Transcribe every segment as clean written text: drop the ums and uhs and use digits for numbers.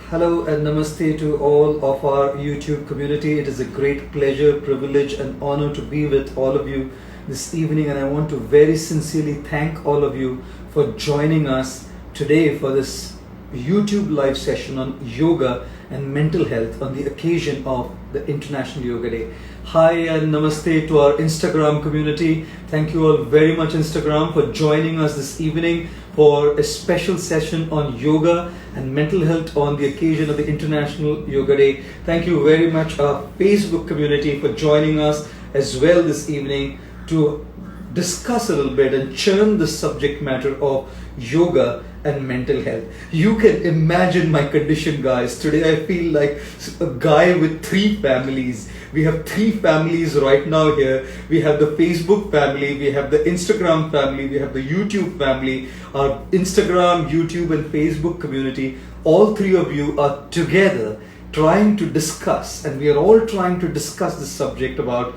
Hello and namaste to all of our YouTube community. It is a great pleasure, privilege, and honor to be with all of you this evening, and I want to very sincerely thank all of you for joining us today for this YouTube live session on yoga and mental health on the occasion of the International Yoga Day. Hi and namaste to our Instagram community. Thank you all very much, Instagram, for joining us this evening for a special session on yoga and mental health on the occasion of the International Yoga Day. Thank you very much, our Facebook community, for joining us as well this evening to discuss a little bit and churn the subject matter of yoga and mental health. You can imagine my condition, guys. Today I feel like a guy with three families. We have three families right now here. We have the Facebook family, we have the Instagram family, we have the YouTube family. Our Instagram, YouTube and Facebook community, all three of you are together trying to discuss, and we are all trying to discuss this subject about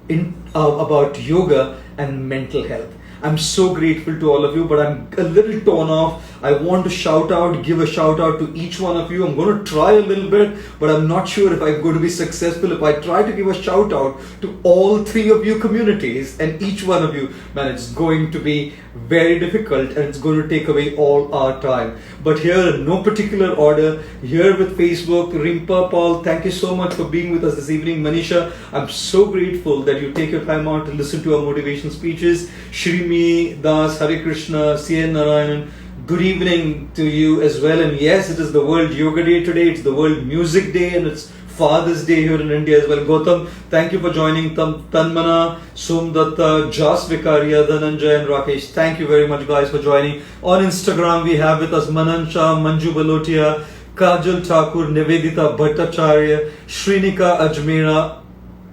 yoga and mental health. I'm so grateful to all of you, but I'm a little torn off. I want to give a shout out to each one of you. I'm going to try a little bit, but I'm not sure if I'm going to be successful. If I try to give a shout out to all three of you communities and each one of you, man, it's going to be very difficult and it's going to take away all our time. But here, in no particular order, here with Facebook, Rimpa, Paul, thank you so much for being with us this evening. Manisha, I'm so grateful that you take your time out to listen to our motivation speeches. Shrimi Das, Hare Krishna, C.N. Narayanan, good evening to you as well. And yes, it is the World Yoga Day today, it's the World Music Day, and it's Father's Day here in India as well. Gautam, thank you for joining. Tanmana, Somdatta, Jas Vikaria, Dhananjay and Rakesh, thank you very much guys for joining. On Instagram we have with us Manan Shah, Manju Balotia, Kajal Thakur, Nivedita Bhattacharya, Shrinika Ajmera,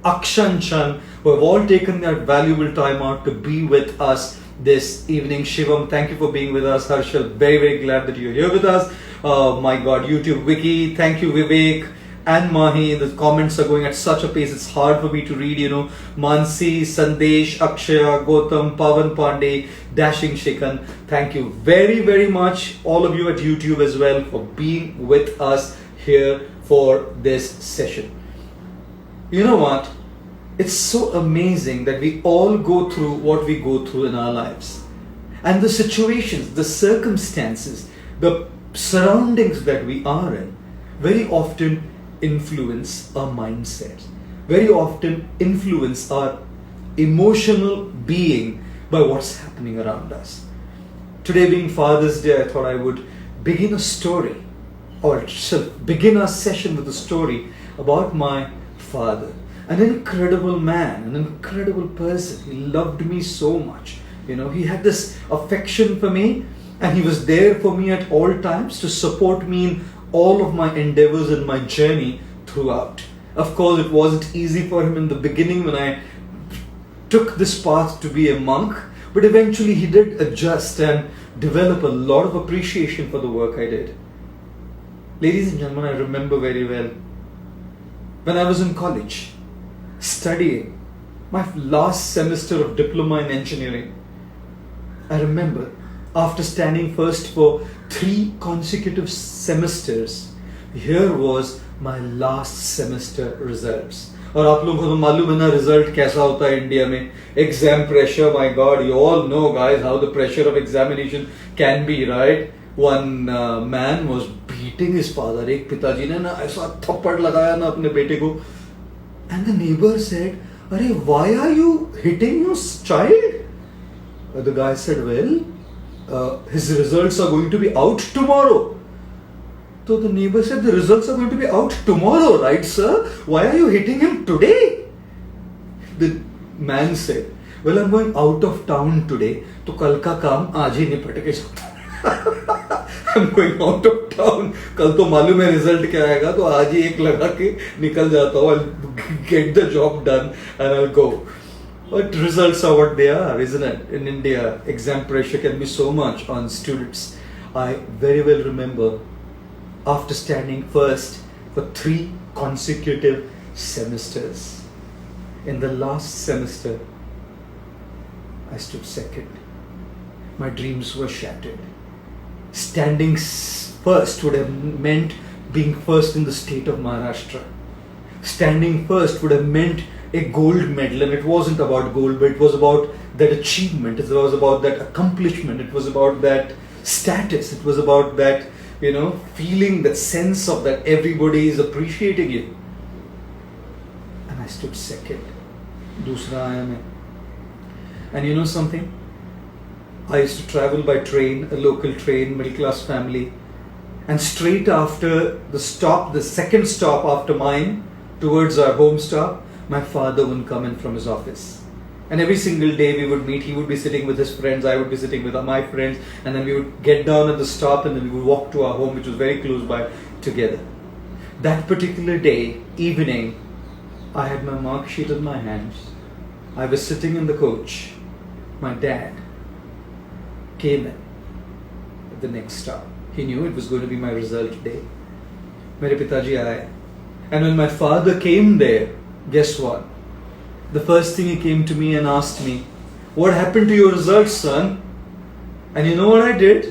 Akshan Chan, who have all taken their valuable time out to be with us this evening. Shivam, thank you for being with us. Harshal, very, very glad that you're here with us. My God, YouTube Wiki, thank you Vivek and Mahi. The comments are going at such a pace, it's hard for me to read, Mansi, Sandesh, Akshaya, Gautam, Pavan Pandey, Dashing Shikan. Thank you very, very much, all of you at YouTube as well, for being with us here for this session. You know what? It's so amazing that we all go through what we go through in our lives. And the situations, the circumstances, the surroundings that we are in very often influence our mindset, very often influence our emotional being by what's happening around us. Today being Father's Day, I thought I would begin a story, or begin our session with a story about my father. An incredible man, an incredible person. He loved me so much. He had this affection for me, and he was there for me at all times to support me in all of my endeavors and my journey throughout. Of course, it wasn't easy for him in the beginning when I took this path to be a monk, but eventually he did adjust and develop a lot of appreciation for the work I did. Ladies and gentlemen, I remember very well when I was in college, studying my last semester of diploma in engineering. I remember after standing first for 3 consecutive semesters, here was my last semester results. और आप लोगों को तो मालूम है ना result कैसा होता है इंडिया में. Exam pressure, my God, you all know guys how the pressure of examination can be, right? One man was beating his father. एक पिताजी ने ना ऐसा थप्पड़ लगाया ना अपने बेटे को. And the neighbor said, "Arey, why are you hitting your child?" The guy said, "Well, his results are going to be out tomorrow." So the neighbor said, "The results are going to be out tomorrow, right, sir? Why are you hitting him today?" The man said, "Well, I'm going out of town today, तो कल का काम आज ही निपट के जाता है." I'm going out of town. कल तो मालूम है रिजल्ट क्या आएगा, तो आज ही एक लगा के निकल जाता हूँ. I'll get the job done and I'll go. But results are what they are, isn't it? In India, exam pressure can be so much on students. I very well remember after standing first for 3 consecutive semesters. In the last semester, I stood second. My dreams were shattered. Standing first would have meant being first in the state of Maharashtra. Standing first would have meant a gold medal, and it wasn't about gold, but it was about that achievement, it was about that accomplishment, it was about that status, it was about that, feeling, that sense of that everybody is appreciating you. And I stood second. Dusra aaya main. And you know something? I used to travel by train, a local train, middle class family, and straight after the stop, the second stop after mine, towards our home stop, my father would come in from his office. And every single day we would meet, he would be sitting with his friends, I would be sitting with my friends, and then we would get down at the stop and then we would walk to our home, which was very close by, together. That particular day, evening, I had my mark sheet in my hands. I was sitting in the coach. My dad came in at the next stop. He knew it was going to be my result day. Mere pitaji aaye. And when my father came there, guess what? The first thing he came to me and asked me, "What happened to your results, son?" And you know what I did?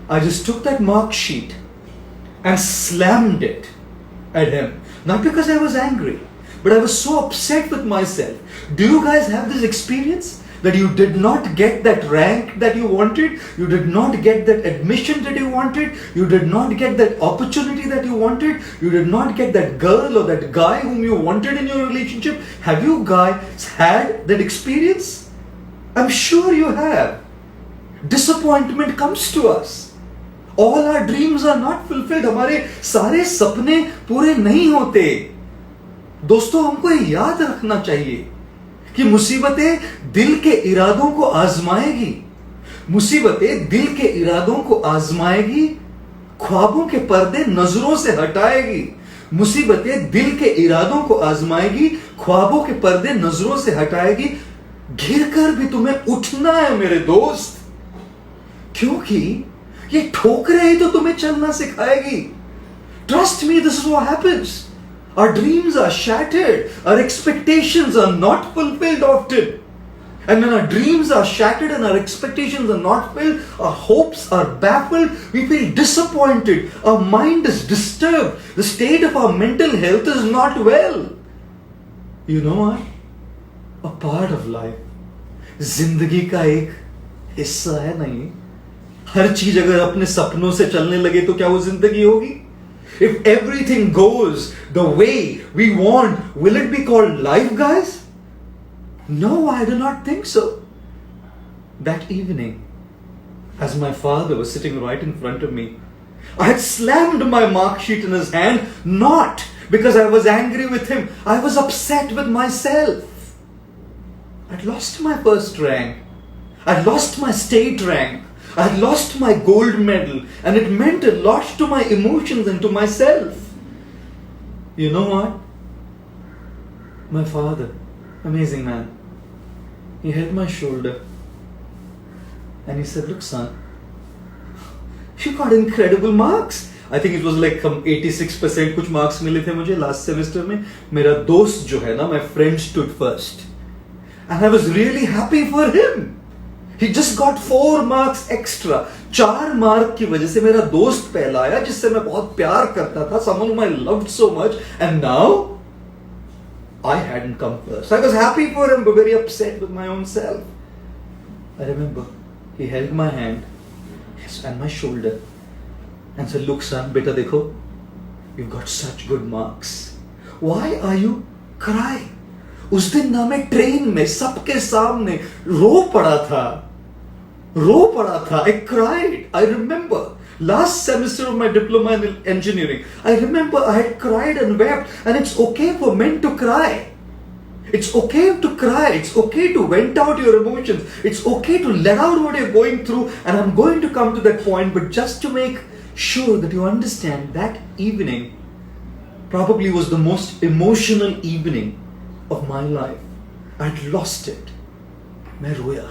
I just took that mark sheet and slammed it at him. Not because I was angry, but I was so upset with myself. Do you guys have this experience? That you did not get that rank that you wanted, you did not get that admission that you wanted, you did not get that opportunity that you wanted, you did not get that girl or that guy whom you wanted in your relationship. Have you guys had that experience? I'm sure you have. Disappointment comes to us. All our dreams are not fulfilled. हमारे सारे सपने पूरे नहीं होते. दोस्तों, हमको याद रखना चाहिए कि मुसीबतें दिल के इरादों को आजमाएगी. मुसीबतें दिल के इरादों को आजमाएगी. ख्वाबों के पर्दे नजरों से हटाएगी. मुसीबतें दिल के इरादों को आजमाएगी. ख्वाबों के पर्दे नजरों से हटाएगी. घिर कर भी तुम्हें उठना है मेरे दोस्त, क्योंकि ये ठोकरें ही तो तुम्हें चलना सिखाएगी. Trust me, this is what happens. Our dreams are shattered. Our expectations are not fulfilled often. And when our dreams are shattered and our expectations are not filled, our hopes are baffled, we feel disappointed, our mind is disturbed, the state of our mental health is not well. You know what? A part of life. जिंदगी का एक हिस्सा है नहीं. हर चीज अगर अपने सपनों से चलने लगे तो क्या वो जिंदगी होगी? If everything goes the way we want, will it be called life, guys? No, I do not think so. That evening, as my father was sitting right in front of me, I had slammed my mark sheet in his hand, not because I was angry with him. I was upset with myself. I'd lost my first rank. I'd lost my state rank. I had lost my gold medal, and it meant a lot to my emotions and to myself. You know what? My father, amazing man, he held my shoulder and he said, "Look, son, you got incredible marks." I think it was like 86% कुछ marks मिले थे मुझे last semester में. मेरा दोस्त जो है ना, my friend stood first, and I was really happy for him. He just got 4 marks extra. 4 mark की वजह से मेरा दोस्त पहला आया, जिससे मैं बहुत प्यार करता था, someone whom I loved so much, and now I hadn't come first. I was happy for him, but very upset with my own self. I remember he held my hand, yes, and my shoulder, and said, "Look, son, beta, dekho, you've got such good marks. Why are you crying?" उस दिन ना मैं train में सबके सामने रो पड़ा था. I cried. I remember last semester of my diploma in engineering, I remember I had cried and wept, and it's okay for men to cry. It's okay to cry. It's okay to vent out your emotions. It's okay to let out what you're going through, and I'm going to come to that point, but just to make sure that you understand, that evening probably was the most emotional evening of my life. I'd lost it. मैं रोया,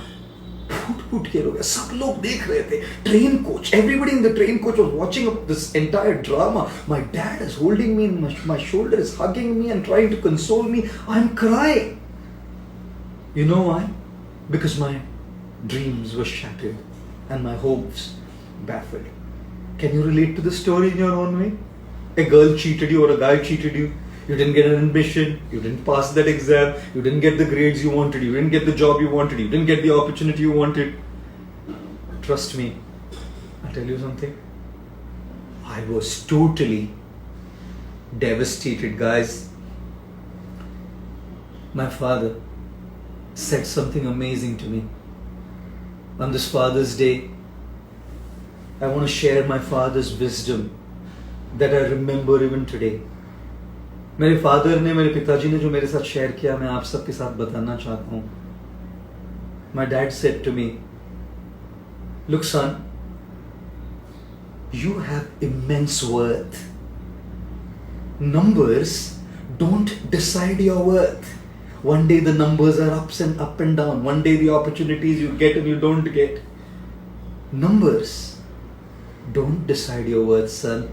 फूट के रोया. सब लोग देख रहे थे. Train coach, everybody in the train coach was watching this entire drama. My dad is holding me, my shoulder is hugging me and trying to console me. I'm crying. You know why? Because my dreams were shattered and my hopes baffled. Can you relate to the story in your own way? A girl cheated you or a guy cheated you. You didn't get an admission. You didn't pass that exam. You didn't get the grades you wanted. You didn't get the job you wanted. You didn't get the opportunity you wanted. Trust me, I'll tell you something. I was totally devastated, guys. My father said something amazing to me. On this Father's Day, I want to share my father's wisdom that I remember even today. मेरे father ने, मेरे पिताजी ने जो मेरे साथ share किया, मैं आप सबके साथ बताना चाहता हूँ. My dad said to me, look son, you have immense worth. Numbers don't decide your worth. One day the numbers are up and down. One day the opportunities you get and you don't get. Numbers don't decide your worth, son.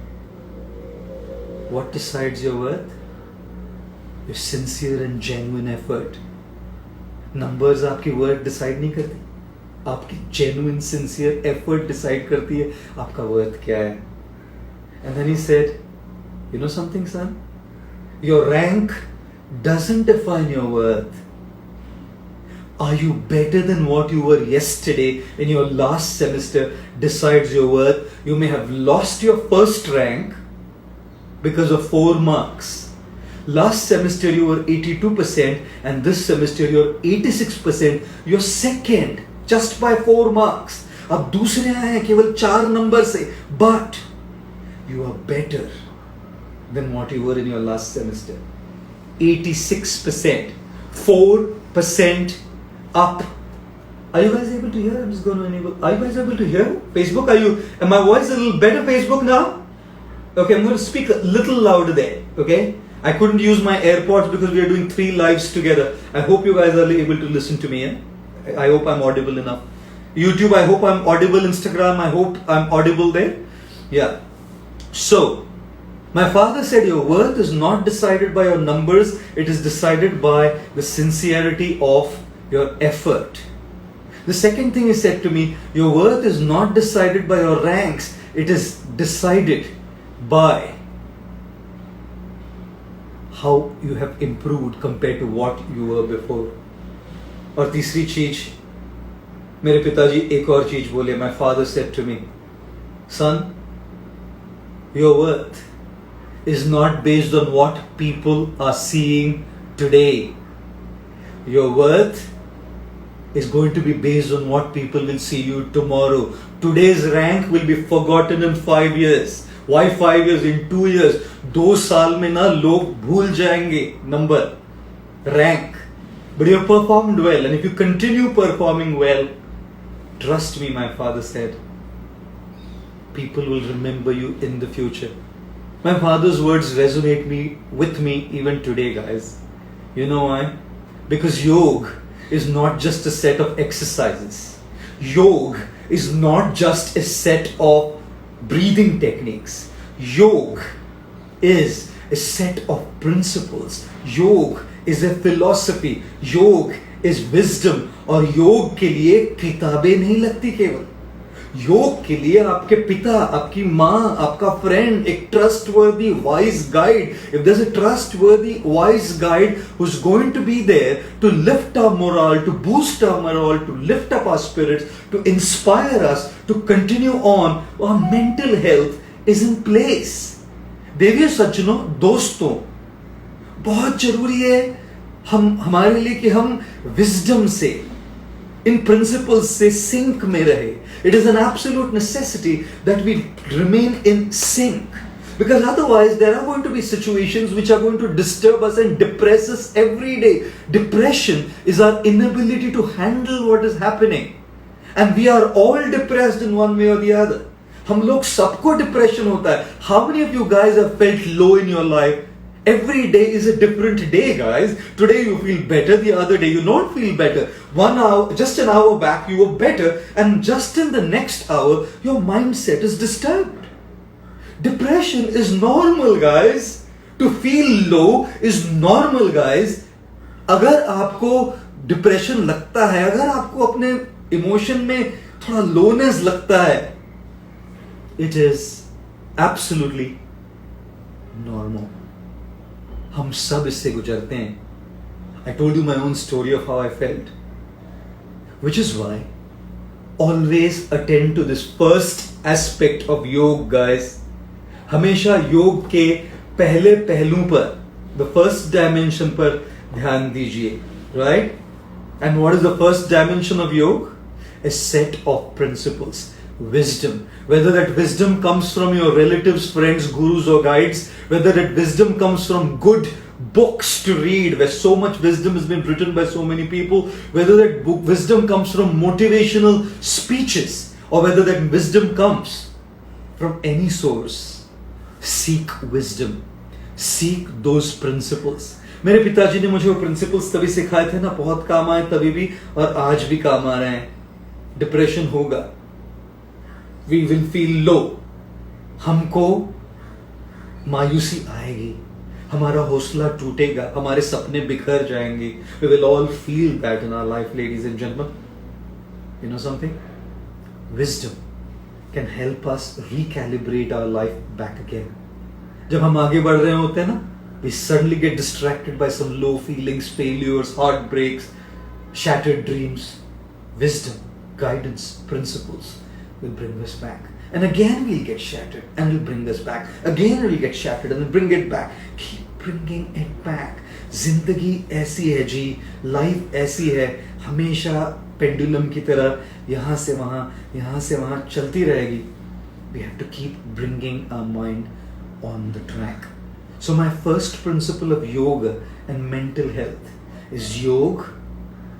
What decides your worth? Your sincere and genuine effort. Numbers आपकी worth decide नहीं करती. आपकी genuine, sincere effort decide करती है आपका worth क्या है. And then he said, you know something, son? Your rank doesn't define your worth. Are you better than what you were yesterday in your last semester decides your worth. You may have lost your first rank because of 4 marks. Last semester you were 82% and this semester you're 86%. You're second just by 4 marks. अब दूसरे आए हैं केवल 4 number से. But you are better than what you were in your last semester. 86%. 4% up. Are you guys able to hear? I'm just going to enable. Are you guys able to hear? Facebook, am my voice a little better, Facebook, now? Okay, I'm going to speak a little louder there. Okay? I couldn't use my AirPods because we are doing 3 lives together. I hope you guys are able to listen to me. I hope I'm audible enough. YouTube, I hope I'm audible. Instagram, I hope I'm audible there. Yeah. So, my father said your worth is not decided by your numbers. It is decided by the sincerity of your effort. The second thing he said to me, your worth is not decided by your ranks. It is decided by how you have improved compared to what you were before. और तीसरी चीज, मेरे पिताजी एक और चीज बोले. My father said to me, son, your worth is not based on what people are seeing today. Your worth is going to be based on what people will see you tomorrow. Today's rank will be forgotten in 5 years. Why 5 years? In 2 years. 2 साल में ना लोग भूल जाएंगे number, rank. But you have performed well, and if you continue performing well, trust me, my father said, people will remember you in the future. My father's words resonate with me even today, guys. You know why? Because yoga is not just a set of exercises. Yoga is not just a set of breathing techniques. Yoga is a set of principles. Yoga is a philosophy. Yoga is wisdom. और योग के लिए किताबें नहीं लगती केवल. योग के लिए आपके पिता, आपकी माँ, आपका फ्रेंड, एक trustworthy, wise guide. If there's a trustworthy, wise guide who's going to be there to lift our morale, to boost our morale, to lift up our spirits, to inspire us to continue on, our mental health is in place. देवियों सज्जनों, दोस्तों, बहुत जरूरी है हमारे लिए कि हम विजडम से, इन प्रिंसिपल्स से सिंक में रहे. It is an absolute necessity that we remain in sync, because otherwise there are going to be situations which are going to disturb us and depress us every day. Depression is our inability to handle what is happening, and we are all depressed in one way or the other. हम लोग सबको depression होता है. How many of you guys have felt low in your life? Every day is a different day, guys. Today you feel better, the other day you don't feel better. 1 hour, just an hour back you were better, and just in the next hour your mindset is disturbed. Depression is normal, guys. To feel low is normal, guys. अगर आपको depression लगता है, अगर आपको अपने emotion में थोड़ा लोनेस लगता है, It is absolutely normal. हम सब इससे गुजरते हैं. I told you my own story of how I felt. Which is why always attend to this first aspect of yoga, guys. हमेशा योग के पहले पहलू पर, the first dimension पर ध्यान दीजिए, right? And what is the first dimension of yoga? A set of principles, wisdom. Whether that wisdom comes from your relatives, friends, gurus or guides, whether that wisdom comes from good books to read, where so much wisdom has been written by so many people, whether that wisdom comes from motivational speeches, or whether that wisdom comes from any source, seek wisdom, seek those principles. मेरे पिताजी ने मुझे वो principles तभी सिखाए थे ना, बहुत काम आए तभी भी और आज भी काम आ रहे हैं. डिप्रेशन होगा, वी विल फील लो, हमको मायूसी आएगी, हमारा हौसला टूटेगा, हमारे सपने बिखर जाएंगे. We will all feel that in our life, ladies and gentleman. You know something, wisdom can help us recalibrate our life back again. जब हम आगे बढ़ रहे होते हैं ना, we suddenly get distracted by some low feelings, failures, heartbreaks, shattered dreams. Wisdom, guidance, principles will bring us back. And again we'll get shattered and will bring us back. Again we'll get shattered and will bring it back. Keep bringing it back. जिंदगी ऐसी है जी, life ऐसी है, हमेशा pendulum की तरह यहाँ से वहाँ चलती रहेगी. We have to keep bringing our mind on the track. So my first principle of yoga and mental health is yoga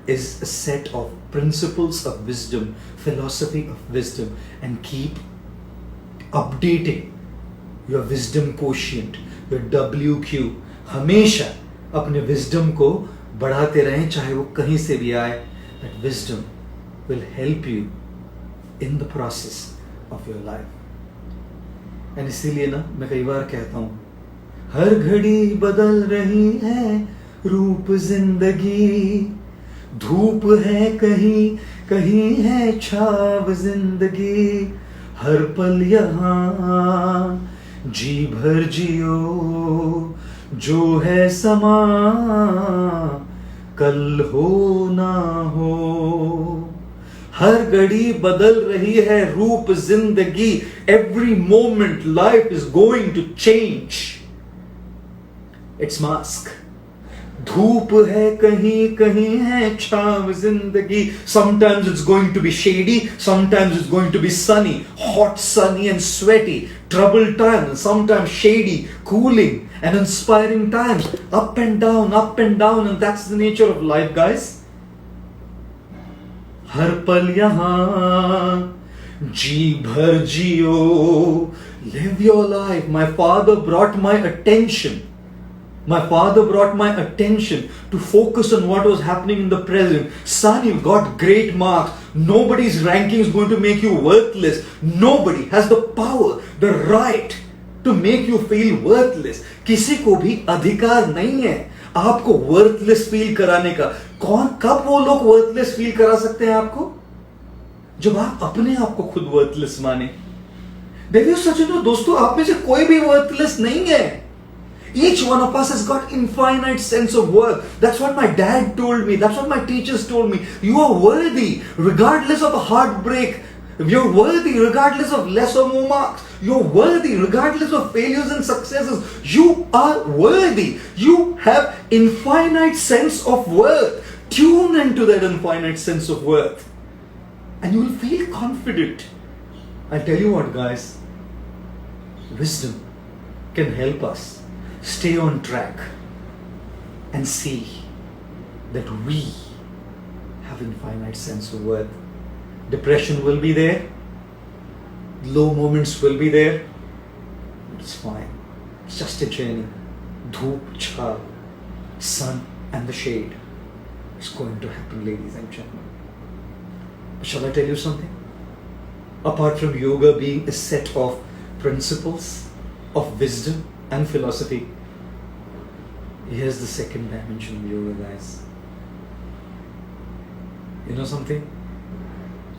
is a set of principles of wisdom, philosophy of wisdom, and keep updating your wisdom quotient, your WQ. हमेशा अपने wisdom को बढ़ाते रहें, चाहे वो कहीं से भी आए. That wisdom will help you in the process of your life. And इसीलिए ना मैं कई बार कहता हूँ, हर घड़ी बदल रही है रूप जिंदगी, धूप है कहीं कहीं है छाव जिंदगी, हर पल यहाँ जी भर जियो, जो है समा कल हो ना हो. हर घड़ी बदल रही है रूप जिंदगी. Every moment life is going to change its mask. धूप है कहीं कहीं है छाव जिंदगी. Sometimes it's going to be shady, sometimes it's going to be sunny, hot, sunny and sweaty. Troubled times, and sometimes shady, cooling and inspiring times. Up and down, and that's the nature of life, guys. हर पल यहाँ जी भर जियो. Live your life. My father brought my attention to focus on what was happening in the present. Son, you got great marks. Nobody's ranking is going to make you worthless. Nobody has the power, the right to make you feel worthless. किसी को भी अधिकार नहीं है आपको worthless feel कराने का. कब वो लोग वर्थलेस फील करा सकते हैं आपको? जब आप अपने आप को खुद वर्थलेस माने. देखिए सचिन दोस्तों, आप में से कोई भी वर्थलेस नहीं है. Each one of us has got infinite sense of worth. That's what my dad told me. That's what my teachers told me. You are worthy regardless of a heartbreak. You're worthy regardless of less or more marks. You're worthy regardless of failures and successes. You are worthy. You have infinite sense of worth. Tune into that infinite sense of worth, and you will feel confident. I'll tell you what, guys. Wisdom can help us stay on track and see that we have infinite sense of worth. Depression will be there, low moments will be there, but it's fine. It's just a journey. Dhoop, chhav, sun and the shade. It's going to happen, ladies and gentlemen. But shall I tell you something? Apart from yoga being a set of principles of wisdom and philosophy, here's the second dimension of yoga, guys. You know something?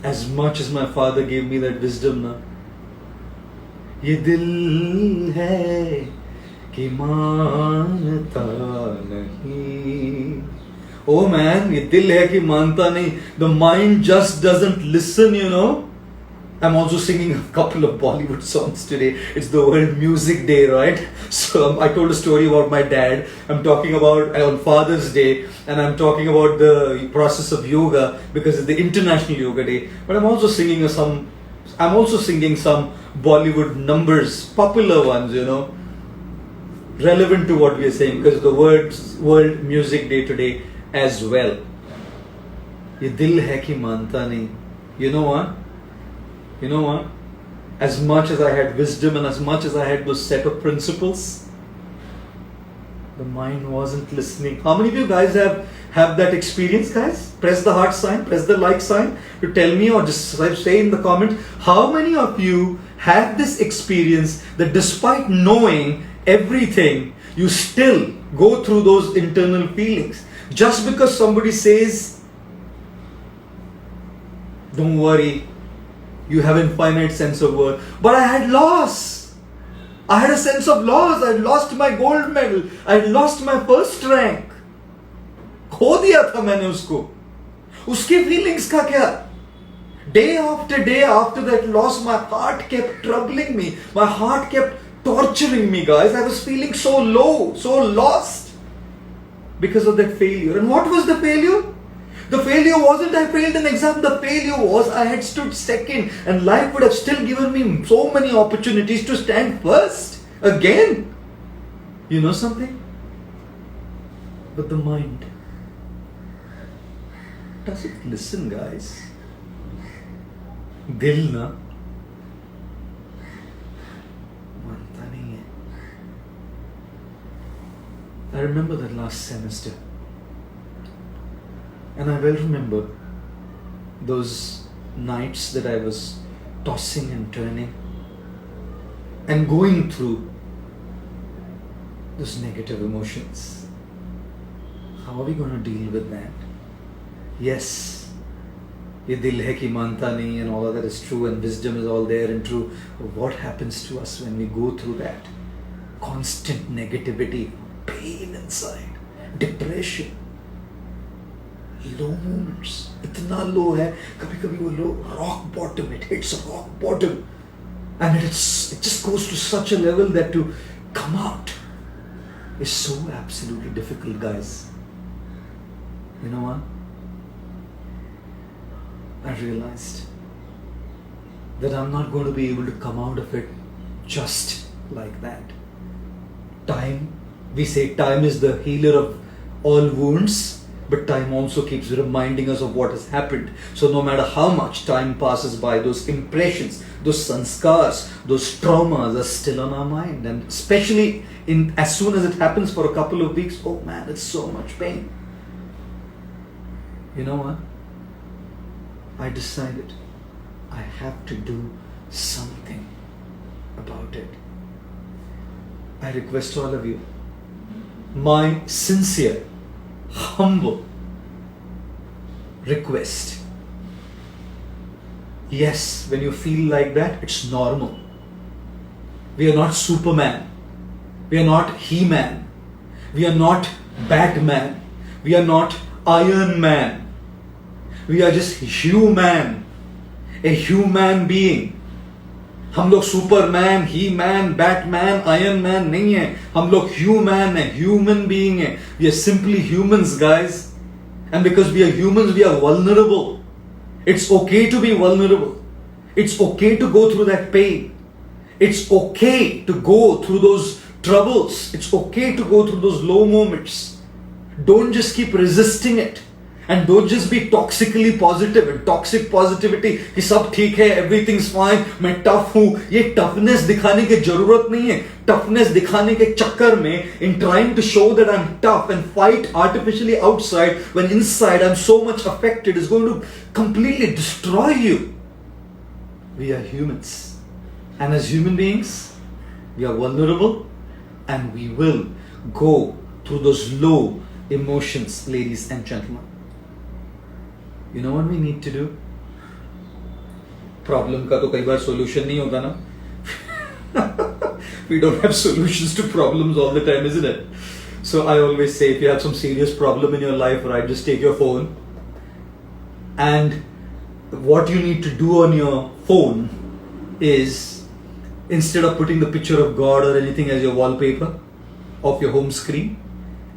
As much as my father gave me that wisdom, ये दिल है कि मानता नहीं. Oh man, ये दिल है कि मानता नहीं. The mind just doesn't listen, you know. I'm also singing a couple of Bollywood songs today. It's the World Music Day, right? So I told a story about my dad. I'm talking about on Father's Day, and I'm talking about the process of yoga because it's the International Yoga Day. But I'm also singing some Bollywood numbers, popular ones, you know, relevant to what we are saying because the World Music Day today as well. ये दिल है कि मानता नहीं. You know what? You know what? As much as I had wisdom and as much as I had those set of principles, the mind wasn't listening. How many of you guys have that experience, guys? Press the heart sign, press the like sign to tell me, or just say in the comments, how many of you have this experience that despite knowing everything, you still go through those internal feelings? Just because somebody says, don't worry, you have infinite sense of worth. But I had loss. I had a sense of loss. I had lost my gold medal. I had lost my first rank. खो दिया था मैंने उसको. उसकी feelings का क्या? Day after that loss, my heart kept troubling me. My heart kept torturing me, guys. I was feeling so low, so lost because of that failure. And what was the failure? The failure wasn't I failed an exam. The failure was I had stood second, and life would have still given me so many opportunities to stand first again. You know something? But the mind doesn't listen, guys. दिल ना मानता नहीं है. I remember that last semester. And I well remember those nights that I was tossing and turning and going through those negative emotions. How are we going to deal with that? Yes, ये दिल है कि मानता नहीं, and all of that is true, and wisdom is all there and true. But what happens to us when we go through that? Constant negativity, pain inside, depression. Low moments, इतना low है, कभी कभी वो low, rock bottom, it hits rock bottom, and it just goes to such a level that to come out is so absolutely difficult, guys. You know what? I realized that I'm not going to be able to come out of it just like that. Time, we say time is the healer of all wounds. But time also keeps reminding us of what has happened. So no matter how much time passes by, those impressions, those sanskars, those traumas are still on our mind. And especially as soon as it happens for a couple of weeks, oh man, it's so much pain. You know what? I decided I have to do something about it. I request all of you, my sincere, humble request. Yes, when you feel like that, it's normal. We are not Superman. We are not He-Man. We are not Batman. We are not Iron Man. We are just human. A human being. हम लोग Superman, ही man, Batman, iron man नहीं है. हम लोग human है, human being है. We are simply humans, guys. And because we are humans, we are vulnerable. It's okay to be vulnerable. It's okay to go through that pain. It's okay to go through those troubles. It's okay to go through those low moments. Don't just keep resisting it. And don't just be toxically positive and toxic positivity कि सब ठीक है, everything's fine, मैं tough हूँ. ये toughness दिखाने की जरूरत नहीं है. Toughness दिखाने के चक्कर में, in trying to show that I'm tough and fight artificially outside, when inside I'm so much affected, is going to completely destroy you. We are humans. And as human beings, we are vulnerable and we will go through those low emotions, ladies and gentlemen. You know what we need to do? Problem का तो कई बार solution नहीं होता ना. We don't have solutions to problems all the time, isn't it? So I always say, if you have some serious problem in your life, right, just take your phone, and what you need to do on your phone is, instead of putting the picture of God or anything as your wallpaper of your home screen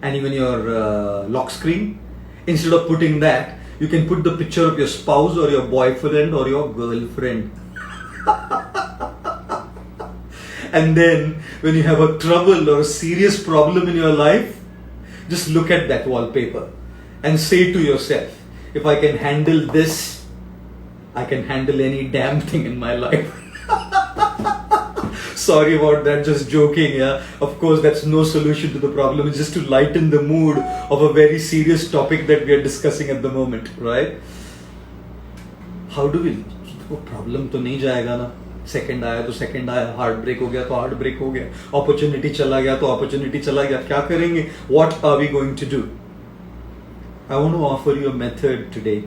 and even your lock screen, instead of putting that, you can put the picture of your spouse or your boyfriend or your girlfriend. And then when you have a trouble or a serious problem in your life, just look at that wallpaper and say to yourself, if I can handle this, I can handle any damn thing in my life. Sorry about that, just joking, yeah. Of course, that's no solution to the problem. It's just to lighten the mood of a very serious topic that we are discussing at the moment, right? How do we? Problem तो नहीं जाएगा ना. Second आया तो second आया, heartbreak हो गया तो heartbreak हो गया, opportunity चला गया तो opportunity चला गया. क्या करेंगे? What are we going to do? I want to offer you a method today.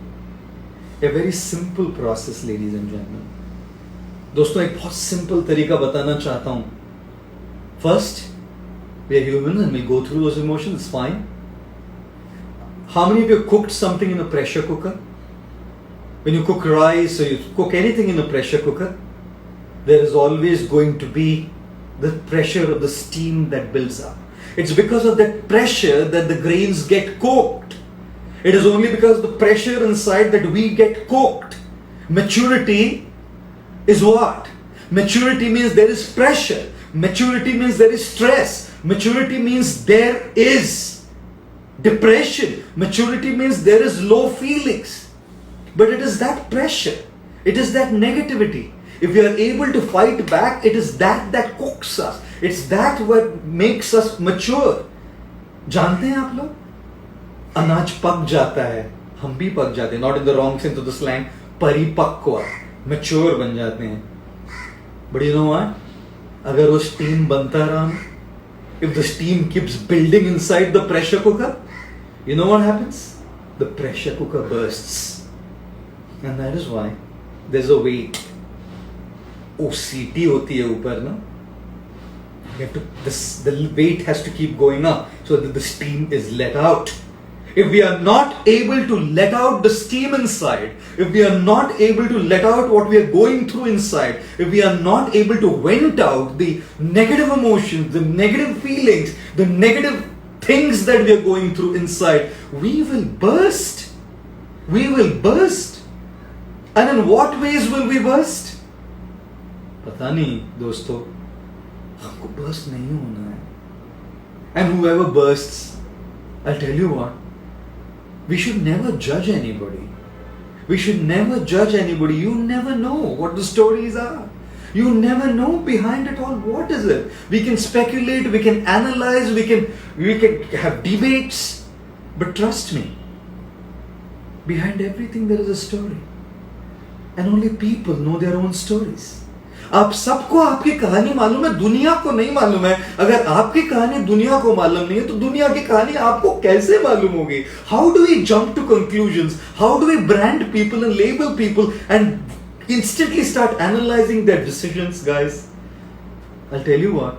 A very simple process, ladies and gentlemen. दोस्तों, एक बहुत सिंपल तरीका बताना चाहता हूं. First, we are human and we go through those emotions, it's fine. How many of you cooked something in a pressure cooker? When you cook rice or you cook anything in a pressure cooker, there is always going to be the pressure of the steam that builds up. It's because of that pressure that the grains get cooked. It is only because of the pressure inside that we get cooked. Maturity is what? Maturity means there is pressure. Maturity means there is stress. Maturity means there is depression. Maturity means there is low feelings. But it is that pressure. It is that negativity. If we are able to fight back, it is that cooks us. It's that what makes us mature. जानते हैं आप लोग? अनाज पक जाता है, हम भी पक जाते हैं. Not in the wrong sense of the slang. परिपक्व, mature बन जाते हैं. But you know what? अगर वो steam बनता रहा, if the steam keeps building inside the pressure cooker, you know what happens? The pressure cooker bursts. And that is why there's a weight. वो सीटी होती है ऊपर ना. The weight has to keep going up so that the steam is let out. If we are not able to let out the steam inside, if we are not able to let out what we are going through inside, if we are not able to vent out the negative emotions, the negative feelings, the negative things that we are going through inside, we will burst. We will burst. And in what ways will we burst? पता नहीं दोस्तों, हमको burst नहीं होना है. And whoever bursts, I'll tell you what, we should never judge anybody. We should never judge anybody. You never know what the stories are. You never know behind it all what is it. We can speculate, we can analyze, we can have debates. But trust me, behind everything there is a story. And only people know their own stories. आप सबको आपकी कहानी मालूम है, दुनिया को नहीं मालूम है. अगर आपकी कहानी दुनिया को मालूम नहीं है तो दुनिया की कहानी आपको कैसे मालूम होगी? How do we jump to conclusions? How do we brand people and label people and instantly start analyzing their decisions, guys? I'll tell you what.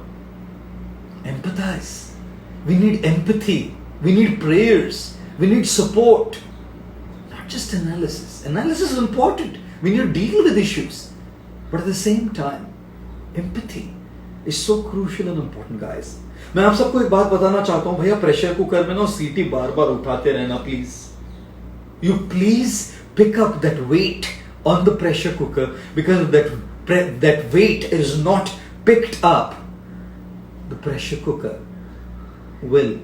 Empathize. We need empathy. We need prayers. We need support. Not just analysis. Analysis is important. We need to deal with issues. But at the same time, empathy is so crucial and important, guys. मैं आप सबको एक बात बताना चाहता हूं, भैया pressure cooker में ना सीटी बार बार उठाते रहना, please. You please pick up that weight on the pressure cooker, because that weight is not picked up, the pressure cooker will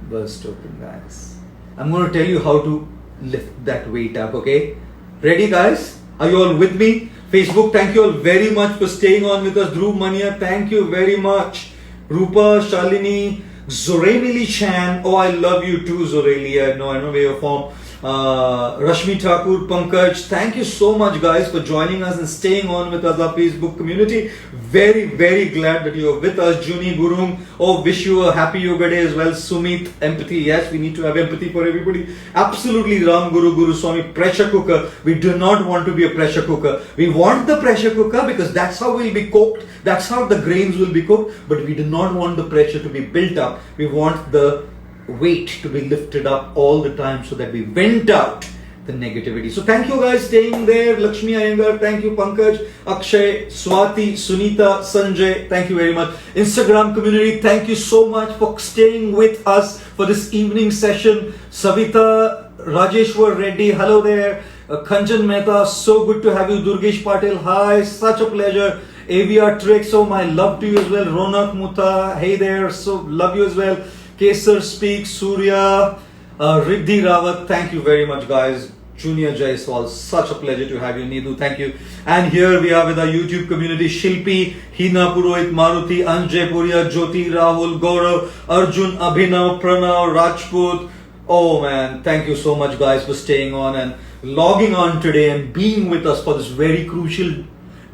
burst open, guys. I'm going to tell you how to lift that weight up, okay? Ready, guys? Are you all with me? Facebook, thank you all very much for staying on with us. Dhruv Mania, thank you very much. Rupa, Shalini, Zoreli Chan. Oh, I love you too, Zoreli. I know where you're from. Rashmi Thakur, Pankaj, thank you so much guys for joining us and staying on with us, our Facebook community. Very, very glad that you are with us. Juni Gurung, oh, wish you a happy yoga day as well. Sumit, empathy, yes, we need to have empathy for everybody. Absolutely, Ram Guru Swami, pressure cooker. We do not want to be a pressure cooker. We want the pressure cooker because that's how we'll be cooked. That's how the grains will be cooked. But we do not want the pressure to be built up. We want the weight to be lifted up all the time so that we vent out the negativity. So thank you guys staying there. Lakshmi Iyengar, thank you. Pankaj, Akshay, Swati, Sunita, Sanjay, thank you very much. Instagram community, thank you so much for staying with us for this evening session. Savita, Rajeshwar Reddy, hello there. Khanjan Mehta, so good to have you. Durgesh Patil, hi, such a pleasure. AVR Tricks, oh my love to you as well. Ronak Muta, hey there, so love you as well. Kesar Speak, Surya, Riddhi Rawat, thank you very much guys. Junior Jaiswal, such a pleasure to have you. Needu, thank you. And here we are with our YouTube community, Shilpi, Hina Purohit, Maruti, Anjay Puria, Jyoti, Rahul, Gaurav, Arjun, Abhinav, Pranav, Rajput. Oh man, thank you so much guys for staying on and logging on today and being with us for this very crucial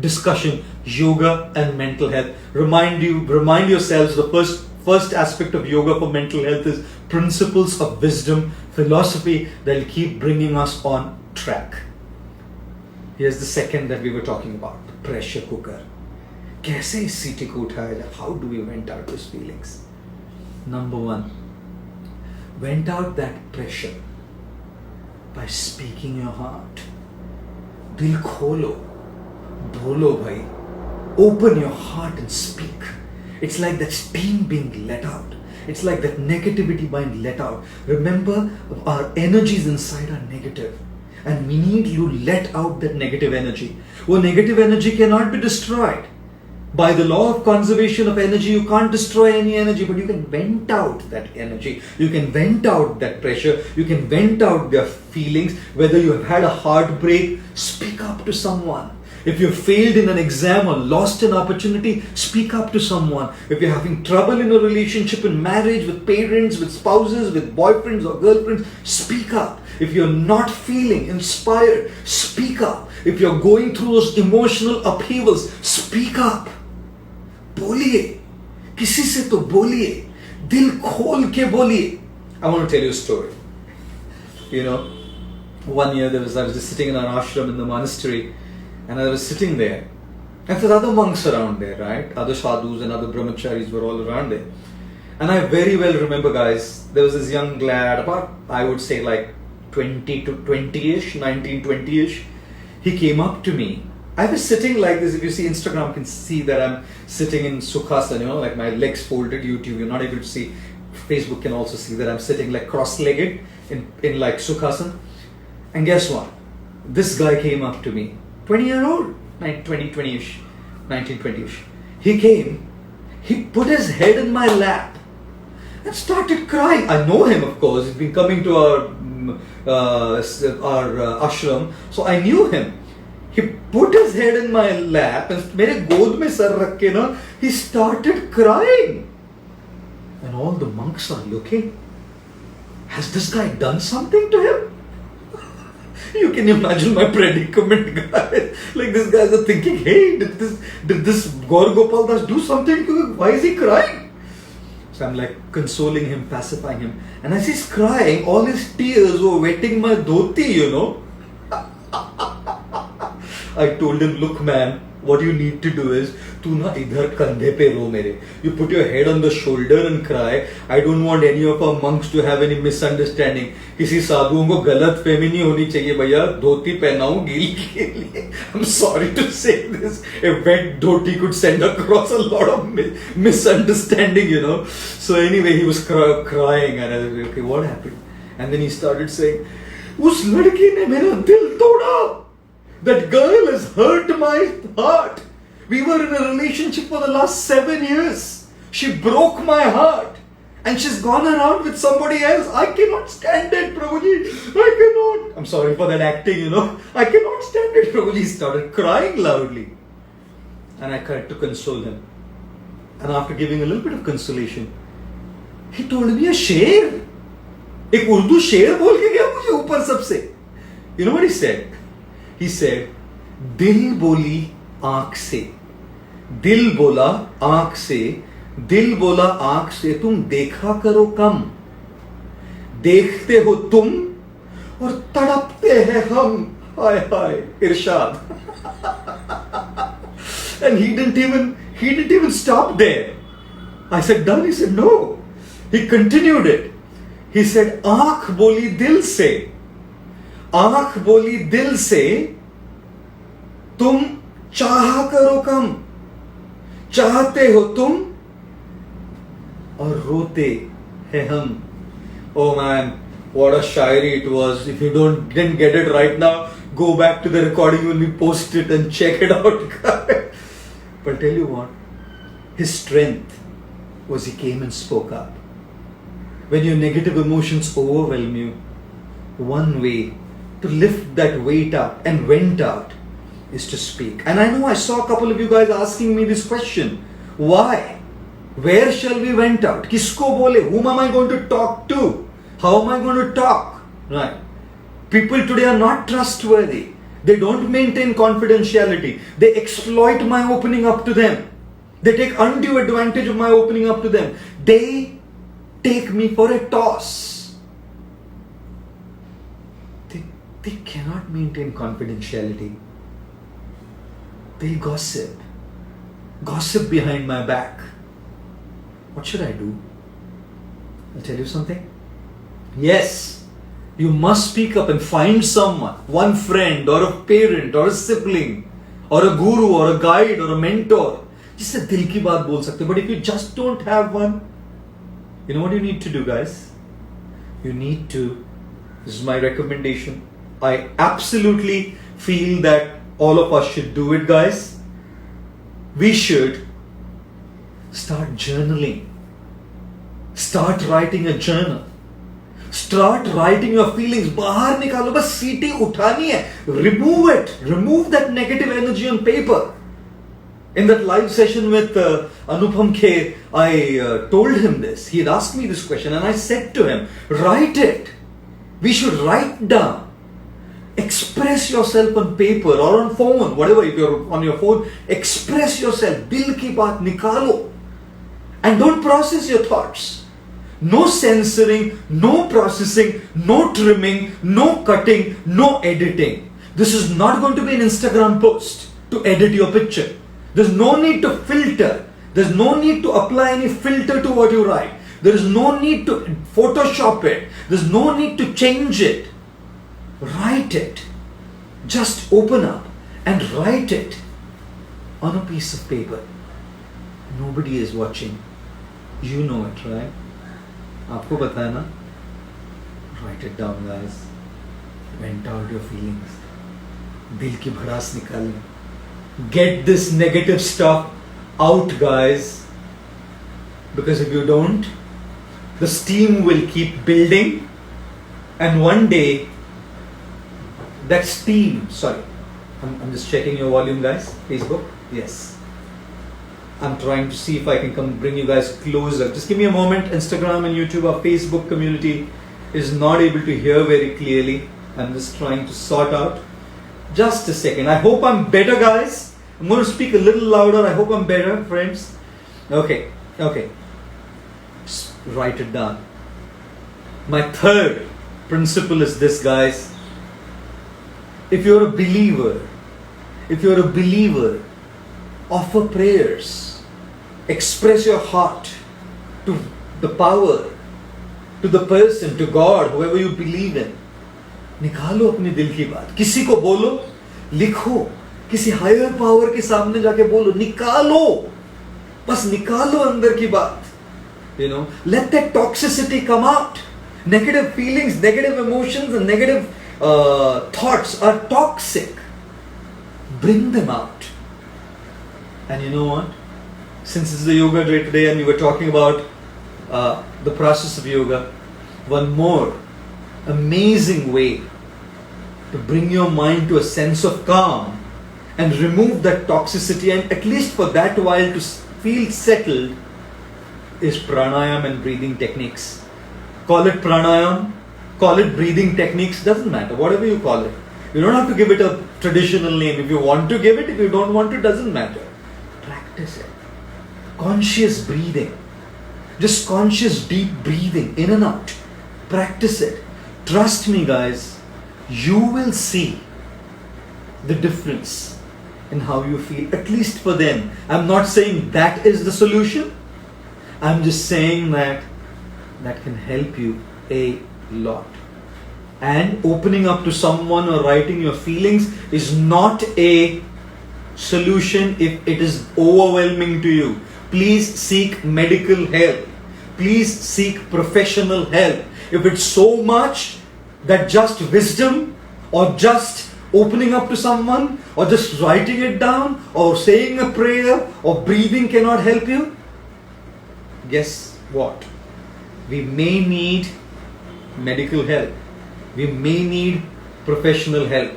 discussion, yoga and mental health. Remind yourselves the first aspect of yoga for mental health is principles of wisdom, philosophy that will keep bringing us on track. Here's the second that we were talking about, the pressure cooker. कैसे इस सीटी को उठाया जाए? How do we vent out those feelings? Number one, vent out that pressure by speaking your heart. दिल खोलो, बोलो भाई. Open your heart and speak. It's like that steam being let out. It's like that negativity being let out. Remember, our energies inside are negative. And we need you let out that negative energy. Well, negative energy cannot be destroyed. By the law of conservation of energy, you can't destroy any energy, but you can vent out that energy. You can vent out that pressure. You can vent out their feelings. Whether you have had a heartbreak, speak up to someone. If you failed in an exam or lost an opportunity, speak up to someone. If you're having trouble in a relationship, in marriage, with parents, with spouses, with boyfriends or girlfriends, speak up. If you're not feeling inspired, speak up. If you're going through those emotional upheavals, speak up. बोलिए, किसी से तो बोलिए, दिल खोल के बोलिए. I want to tell you a story. You know, one year I was just sitting in an ashram in the monastery, and I was sitting there, and there were other monks around there, right? Other sadhus and other brahmacharis were all around there. And I very well remember, guys, there was this young lad, about, I would say like 20 to 20-ish, 19, 20-ish. He came up to me. I was sitting like this. If you see Instagram, you can see that I'm sitting in Sukhasana, you know, like my legs folded. YouTube, you're not able to see. Facebook can also see that I'm sitting like cross-legged in like Sukhasana. And guess what? This guy came up to me, 20-year-old, 20-ish, 19, 20-ish. He came, he put his head in my lap and started crying. I know him, of course. He's been coming to our ashram, so I knew him. He put his head in my lap and mere god mein sar rakh ke na, he started crying. And all the monks are looking. Has this guy done something to him? You can imagine my predicament, guys. Like, these guys are thinking, hey, did this Gaur Gopal Das do something to him? Why is he crying? So I'm like consoling him, pacifying him. And as he's crying, all his tears were wetting my dhoti, you know. I told him, look man, what you need to do is, tu na idhar kandhe pe ro mere. You put your head on the shoulder and cry. I don't want any of our monks to have any misunderstanding. किसी साधुओं को गलत फहमी नहीं होनी चाहिए भैया. धोती पहनाऊं गीली के लिए. I'm sorry to say this. A wet dhoti could send across a lot of misunderstanding, you know. So anyway, he was crying and I was like, okay, what happened? And then he started saying, उस लड़की ने मेरा दिल तोड़ा. That girl has hurt my heart. We were in a relationship for the last 7 years. She broke my heart. And she's gone around with somebody else. I cannot stand it, Prabhuji. I cannot. I'm sorry for that acting, you know. I cannot stand it, Prabhuji. He started crying loudly. And I tried to console him. And after giving a little bit of consolation, he told me a sher. एक उर्दू शेर बोल के गया मुझे ऊपर सबसे. You know what he said? He said, दिल बोली आंख से, दिल बोला आंख से, दिल बोला आंख से, तुम देखा करो कम, देखते हो तुम और तड़पते हैं हम. हाय हाय इरशाद. And he didn't even stop there. I said done. He said no. He continued it. He said आंख बोली दिल से, आंख बोली दिल से, तुम चाहा करो कम, चाहते हो तुम और रोते हैं हम. Oh man, what a shairi it was. If you didn't get it right now, go back to the recording when we post it and check it out. But tell you what, his strength was he came and spoke up. When your negative emotions overwhelm you, one way to lift that weight up and vent out is to speak. And I know I saw a couple of you guys asking me this question. Why? Where shall we vent out? Kisko bole? Whom am I going to talk to? How am I going to talk? Right. People today are not trustworthy. They don't maintain confidentiality. They exploit my opening up to them. They take undue advantage of my opening up to them. They take me for a toss. They cannot maintain confidentiality. They'll gossip. Gossip behind my back. What should I do? I'll tell you something. Yes, you must speak up and find someone, one friend or a parent or a sibling or a guru or a guide or a mentor, जिससे दिल की बात बोल सकते हो. But if you just don't have one, you know what you need to do, guys? You need to, this is my recommendation, I absolutely feel that all of us should do it, guys. We should start journaling. Start writing a journal. Start writing your feelings. बाहर निकालो, बस सीटी उठानी है. Remove it. Remove that negative energy on paper. In that live session with Anupam Kher, I told him this. He had asked me this question and I said to him, write it. We should write down. Express yourself on paper or on phone, whatever. If you're on your phone, express yourself. Dil ki baat nikalo. And don't process your thoughts. No censoring, no processing, no trimming, no cutting, no editing. This is not going to be an Instagram post to edit your picture. There's no need to filter. There's no need to apply any filter to what you write. There is no need to Photoshop it. There's no need to change it. Write it. Just open up and write it on a piece of paper. Nobody is watching. You know it, right? आपको पता है ना? Write it down, guys. Vent out your feelings. दिल की भड़ास निकालें. Get this negative stuff out, guys. Because if you don't, the steam will keep building, and one day that steam, sorry, I'm just checking your volume, guys. Facebook, yes. I'm trying to see if I can come bring you guys closer. Just give me a moment. Instagram and YouTube, our Facebook community is not able to hear very clearly. I'm just trying to sort out. Just a second. I hope I'm better, guys. I'm going to speak a little louder. I hope I'm better, friends. Okay. Just write it down. My third principle is this, guys. If you're a believer, offer prayers. Express your heart to the power, to the person, to God, whoever you believe in. निकालो अपने दिल की बात. किसी को बोलो, लिखो, किसी हायर पावर के सामने जाके बोलो, निकालो, बस निकालो अंदर की बात. You know, let that toxicity come out. Negative feelings, negative emotions, and negative thoughts are toxic. Bring them out. And you know what? Since it's the yoga day today and we were talking about the process of yoga, one more amazing way to bring your mind to a sense of calm and remove that toxicity, and at least for that while to feel settled, is pranayam and breathing techniques. Call it pranayam, call it breathing techniques, doesn't matter, whatever you call it. You don't have to give it a traditional name. If you want to give it, if you don't want to, doesn't matter. Practice it. Conscious breathing. Just conscious deep breathing in and out. Practice it. Trust me, guys, you will see the difference in how you feel, at least for them. I'm not saying that is the solution. I'm just saying that can help you a lot. And opening up to someone or writing your feelings is not a solution if it is overwhelming to you. Please seek medical help. Please seek professional help. If it's so much that just wisdom or just opening up to someone or just writing it down or saying a prayer or breathing cannot help you, guess what? We may need medical help. We may need professional help.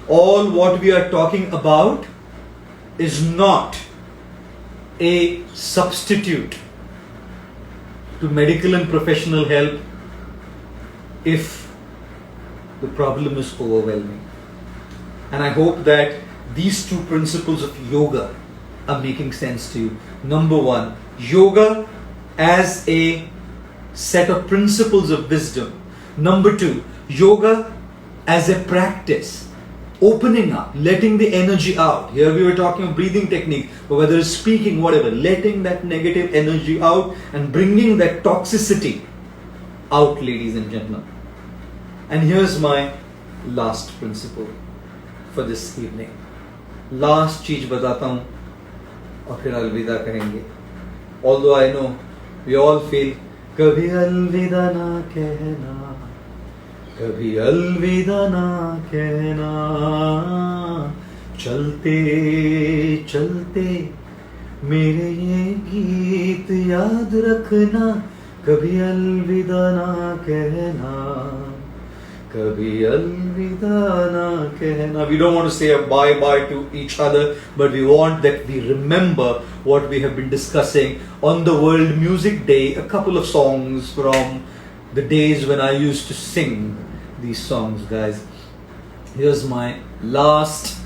All what we are talking about is not a substitute to medical and professional help if the problem is overwhelming. And I hope that these two principles of yoga are making sense to you. Number one, yoga as a set of principles of wisdom. Number two, yoga as a practice. Opening up, letting the energy out. Here we were talking of breathing technique, but whether it's speaking, whatever, letting that negative energy out and bringing that toxicity out, ladies and gentlemen. And here's my last principle for this evening. Last चीज बताता हूँ और फिर अलविदा कहेंगे. Although I know we all feel कभी अलविदा ना कहना, कभी अलविदा ना कहना, चलते चलते मेरे ये गीत याद रखना, कभी अलविदा ना कहना, कभी अलविदा ना कहना. We don't want to say a bye-bye to each other, but we want that we remember what we have been discussing on the World Music Day. A couple of songs from the days when I used to sing these songs, guys. Here's my last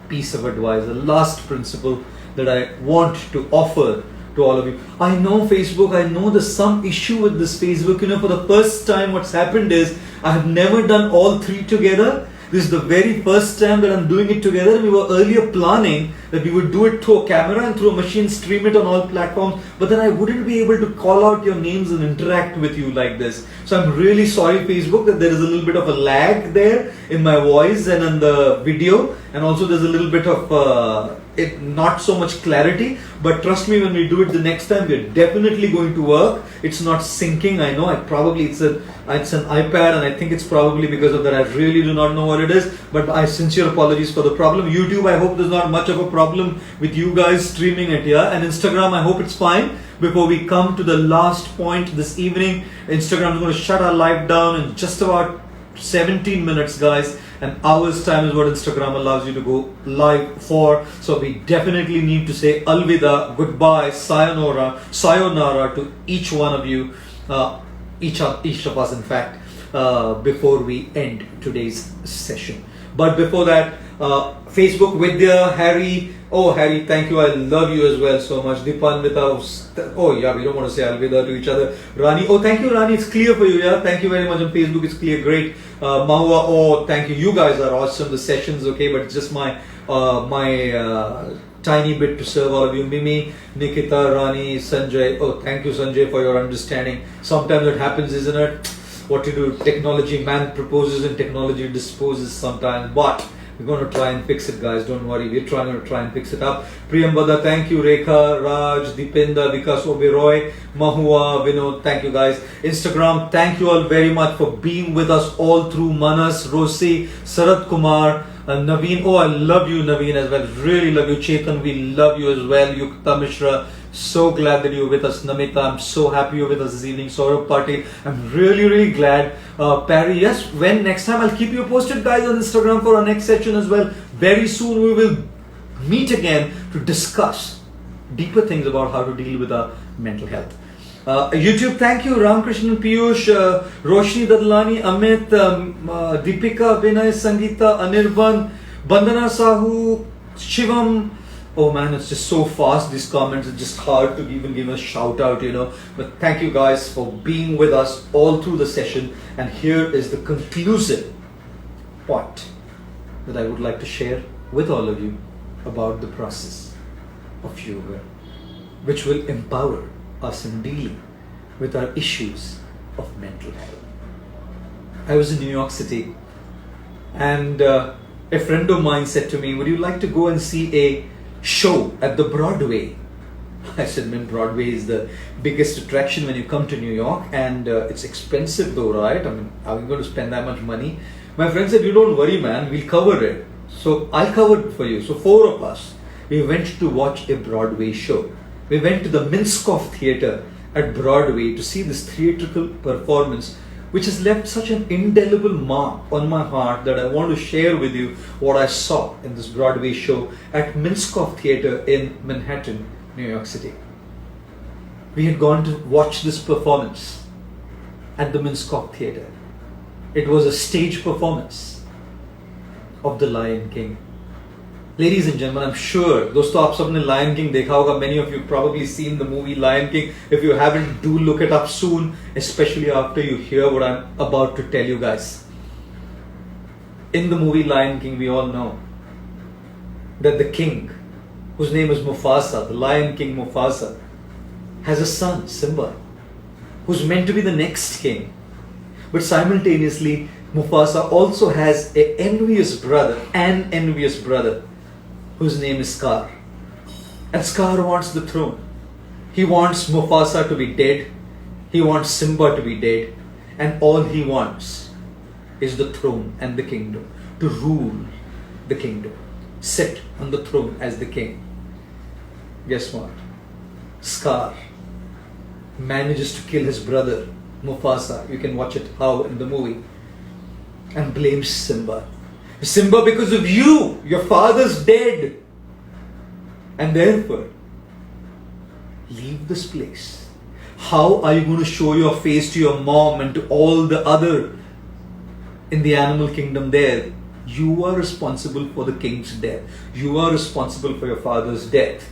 piece of advice, the last principle that I want to offer to all of you. I know Facebook, I know there's some issue with this Facebook. You know, for the first time what's happened is I have never done all three together. This is the very first time that I'm doing it together. We were earlier planning that we would do it through a camera and through a machine, stream it on all platforms, but then I wouldn't be able to call out your names and interact with you like this. So I'm really sorry, Facebook, that there is a little bit of a lag there in my voice and in the video, and also there's a little bit of not so much clarity, but trust me, when we do it the next time, we're definitely going to work. It's not syncing, I know. It's an iPad, and I think it's probably because of that. I really do not know what it is, but I sincere apologies for the problem. YouTube, I hope there's not much of a problem with you guys streaming it here, and Instagram, I hope it's fine. Before we come to the last point this evening, Instagram is going to shut our live down in just about 17 minutes, guys. An hour's time is what Instagram allows you to go live for. So we definitely need to say alvida, goodbye, sayonara to each one of you, each of us in fact, before we end today's session. But before that, Facebook, Vidya, Harry. Oh, Harry, thank you. I love you as well so much. Dipanvita. Oh, yeah, we don't want to say alvida to each other. Rani. Oh, thank you, Rani. It's clear for you. Yeah, thank you very much on Facebook. It's clear. Great. Mahua. Oh, thank you. You guys are awesome. The session's okay, but it's just my tiny bit to serve all of you. Mimi, Nikita, Rani, Sanjay. Oh, thank you, Sanjay, for your understanding. Sometimes it happens, isn't it? What to do? Technology, man proposes and technology disposes sometimes, but we're going to try and fix it, guys. Don't worry. We're trying to try and fix it up. Priyambada, thank you. Rekha, Raj, Dipinda, Vikas Oberoi, Mahua, Vinod, thank you, guys. Instagram, thank you all very much for being with us all through. Manas, Rosi, Sarat Kumar, Naveen. Oh, I love you, Naveen, as well. Really love you. Chetan, we love you as well. Yukta Mishra, so glad that you're with us. Namita, I'm so happy you're with us this evening. Saurabh Patil, I'm really glad. Parry, yes, when next time, I'll keep you posted, guys, on Instagram for our next session as well. Very soon we will meet again to discuss deeper things about how to deal with our mental health. YouTube, thank you. Ramkrishnan Piyush, Roshni Dadlani, Amit, Deepika, Vinay, Sangeeta, Anirban, Bandana Sahu, Shivam. Oh man, it's just so fast. These comments, it's just hard to even give a shout out, you know. But thank you guys for being with us all through the session. And here is the conclusive point that I would like to share with all of you about the process of yoga, which will empower us in dealing with our issues of mental health. I was in New York City, and a friend of mine said to me, would you like to go and see a show at the Broadway? I said, man, Broadway is the biggest attraction when you come to New York, and it's expensive though, right? I mean, are we going to spend that much money? My friend said, you don't worry, man, we'll cover it. So I covered it for you. So 4 of us, we went to watch a Broadway show. We went to the Minskoff Theatre at Broadway to see this theatrical performance, which has left such an indelible mark on my heart that I want to share with you what I saw in this Broadway show at Minskoff Theatre in Manhattan, New York City. We had gone to watch this performance at the Minskoff Theatre. It was a stage performance of The Lion King. Ladies and gentlemen, I'm sure दोस्तों आप सबने Lion King देखा होगा. Many of you probably seen the movie Lion King. If you haven't, do look it up soon, especially after you hear what I'm about to tell you guys. In the movie Lion King, we all know that the king, whose name is Mufasa, the Lion King Mufasa, has a son, Simba, who's meant to be the next king. But simultaneously, Mufasa also has an envious brother, whose name is Scar. And Scar wants the throne. He wants Mufasa to be dead. He wants Simba to be dead. And all he wants is the throne and the kingdom, to rule the kingdom, sit on the throne as the king. Guess what? Scar manages to kill his brother Mufasa. You can watch it how in the movie. And blames Simba. Simba, because of you, your father's dead. And therefore, leave this place. How are you going to show your face to your mom and to all the other in the animal kingdom there? You are responsible for the king's death. You are responsible for your father's death.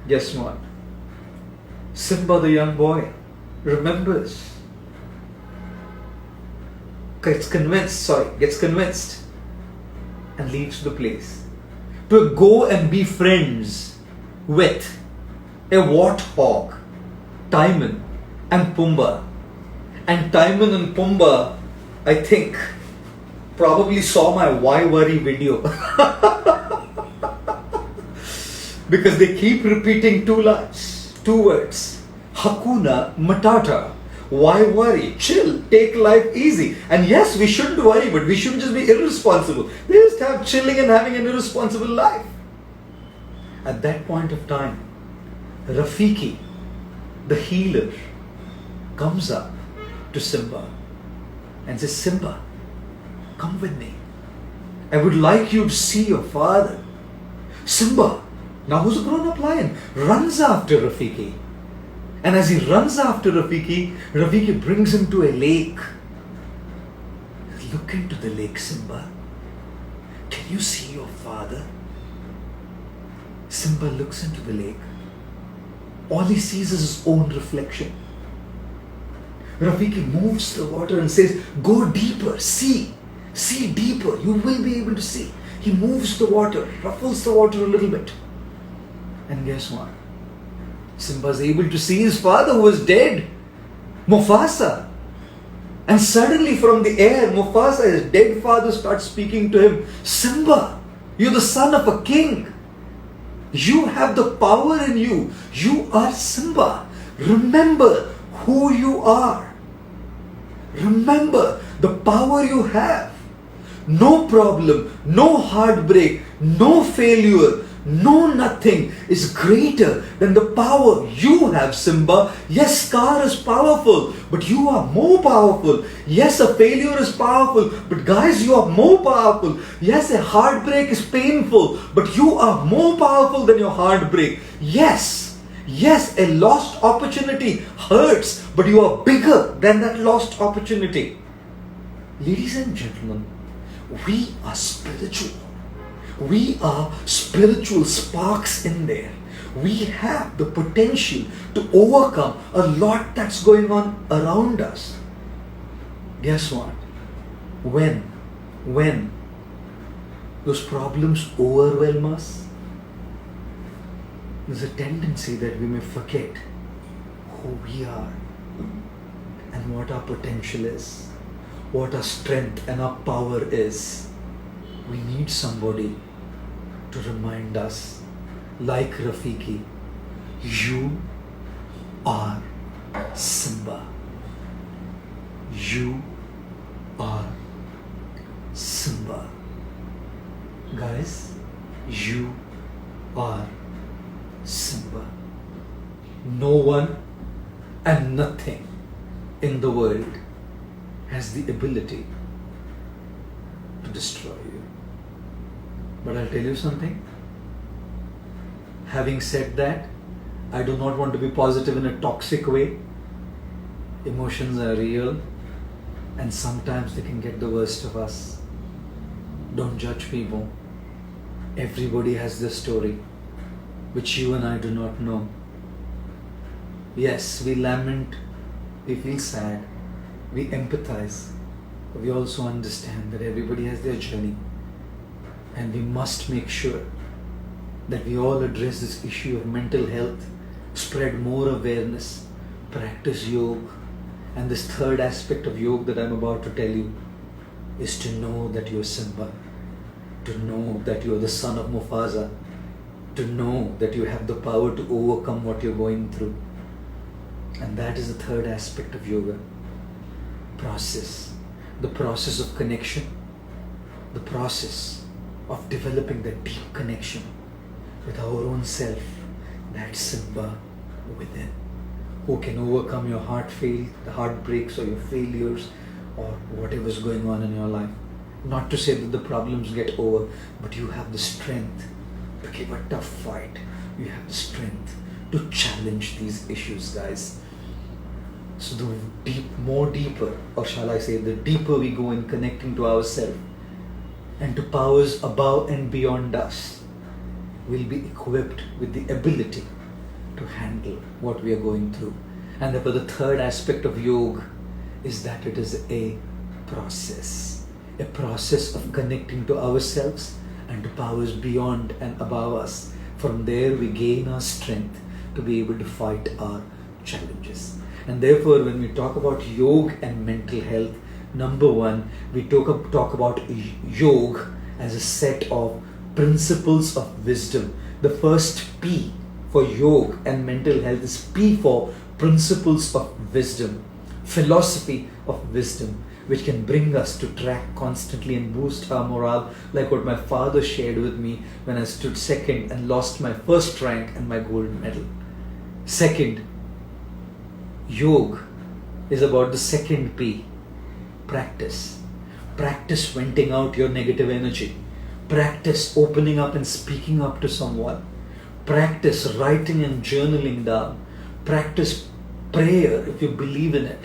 Guess what? Simba, the young boy, remembers. Gets convinced and leaves the place to go and be friends with a warthog, Timon and Pumbaa. And Timon and Pumbaa, I think, probably saw my Why Worry video because they keep repeating 2 words, Hakuna Matata. Why worry? Chill. Take life easy. And yes, we shouldn't worry, but we shouldn't just be irresponsible. We just have chilling and having an irresponsible life. At that point of time, Rafiki, the healer, comes up to Simba and says, Simba, come with me. I would like you to see your father. Simba, now who's a grown-up lion, runs after Rafiki. And as he runs after Rafiki, Rafiki brings him to a lake. Look into the lake, Simba. Can you see your father? Simba looks into the lake. All he sees is his own reflection. Rafiki moves the water and says, go deeper, see deeper, you will be able to see. He moves the water, ruffles the water a little bit. And guess what? Simba is able to see his father who is dead, Mufasa. And suddenly from the air, Mufasa, his dead father, starts speaking to him. Simba, you're the son of a king. You have the power in you. You are Simba. Remember who you are. Remember the power you have. No problem, no heartbreak, no failure, no nothing is greater than the power you have, Simba. Yes, Scar is powerful, but you are more powerful. Yes, a failure is powerful, but guys, you are more powerful. Yes, a heartbreak is painful, but you are more powerful than your heartbreak. Yes, Yes, a lost opportunity hurts, but you are bigger than that lost opportunity. Ladies and gentlemen, we are spiritual. We are spiritual sparks in there. We have the potential to overcome a lot that's going on around us. Guess what? When those problems overwhelm us, there's a tendency that we may forget who we are and what our potential is, what our strength and our power is. We need somebody to remind us, like Rafiki, you are Simba. You are Simba. Guys, you are Simba. No one and nothing in the world has the ability to destroy you. But I'll tell you something. Having said that, I do not want to be positive in a toxic way. Emotions are real and sometimes they can get the worst of us. Don't judge people. Everybody has their story, which you and I do not know. Yes, we lament, we feel sad, we empathize, but we also understand that everybody has their journey. And we must make sure that we all address this issue of mental health, spread more awareness, practice yoga. And this third aspect of yoga that I'm about to tell you is to know that you're Simba, to know that you're the son of Mufasa, to know that you have the power to overcome what you're going through. And that is the third aspect of yoga. Process. The process of connection. The process of developing that deep connection with our own self, that Simba within, who can overcome your the heartbreaks or your failures or whatever's going on in your life. Not to say that the problems get over, but you have the strength to give a tough fight. You have the strength to challenge these issues, guys. So the deeper, or shall I say, the deeper we go in connecting to ourselves and to powers above and beyond us, we'll be equipped with the ability to handle what we are going through. And therefore the third aspect of yoga is that it is a process of connecting to ourselves and to powers beyond and above us. From there we gain our strength to be able to fight our challenges. And therefore when we talk about yoga and mental health, number one, we talk about yoga as a set of principles of wisdom. The first P for yoga and mental health is P for principles of wisdom, philosophy of wisdom, which can bring us to track constantly and boost our morale, like what my father shared with me when I stood second and lost my first rank and my gold medal. Second, yoga is about the second P, practice. Practice venting out your negative energy. Practice opening up and speaking up to someone. Practice writing and journaling down. Practice prayer if you believe in it.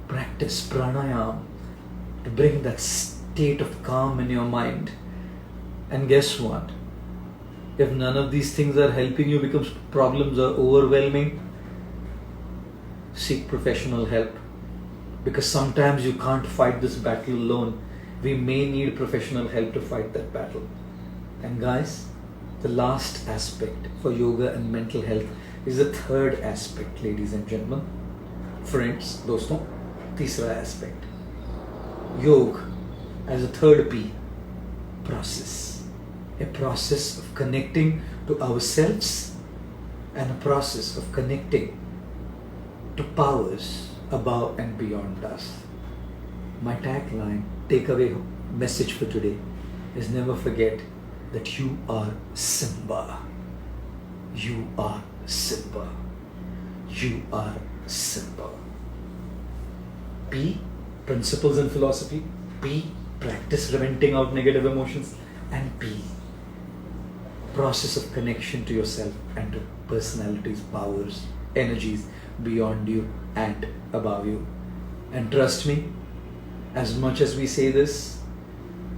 Practice pranayama to bring that state of calm in your mind. And guess what? If none of these things are helping you because problems are overwhelming, seek professional help. Because sometimes you can't fight this battle alone. We may need professional help to fight that battle. And guys, the last aspect for yoga and mental health is the third aspect, ladies and gentlemen. Friends, doston, तीसरा aspect. Yoga as a third P, process. A process of connecting to ourselves and a process of connecting to powers above and beyond us. My tagline, takeaway message for today is never forget that you are Simba. You are Simba. You are Simba. P, principles and philosophy. P, practice venting out negative emotions. And P, process of connection to yourself and to personalities, powers, energies beyond you and above you. And trust me, as much as we say this,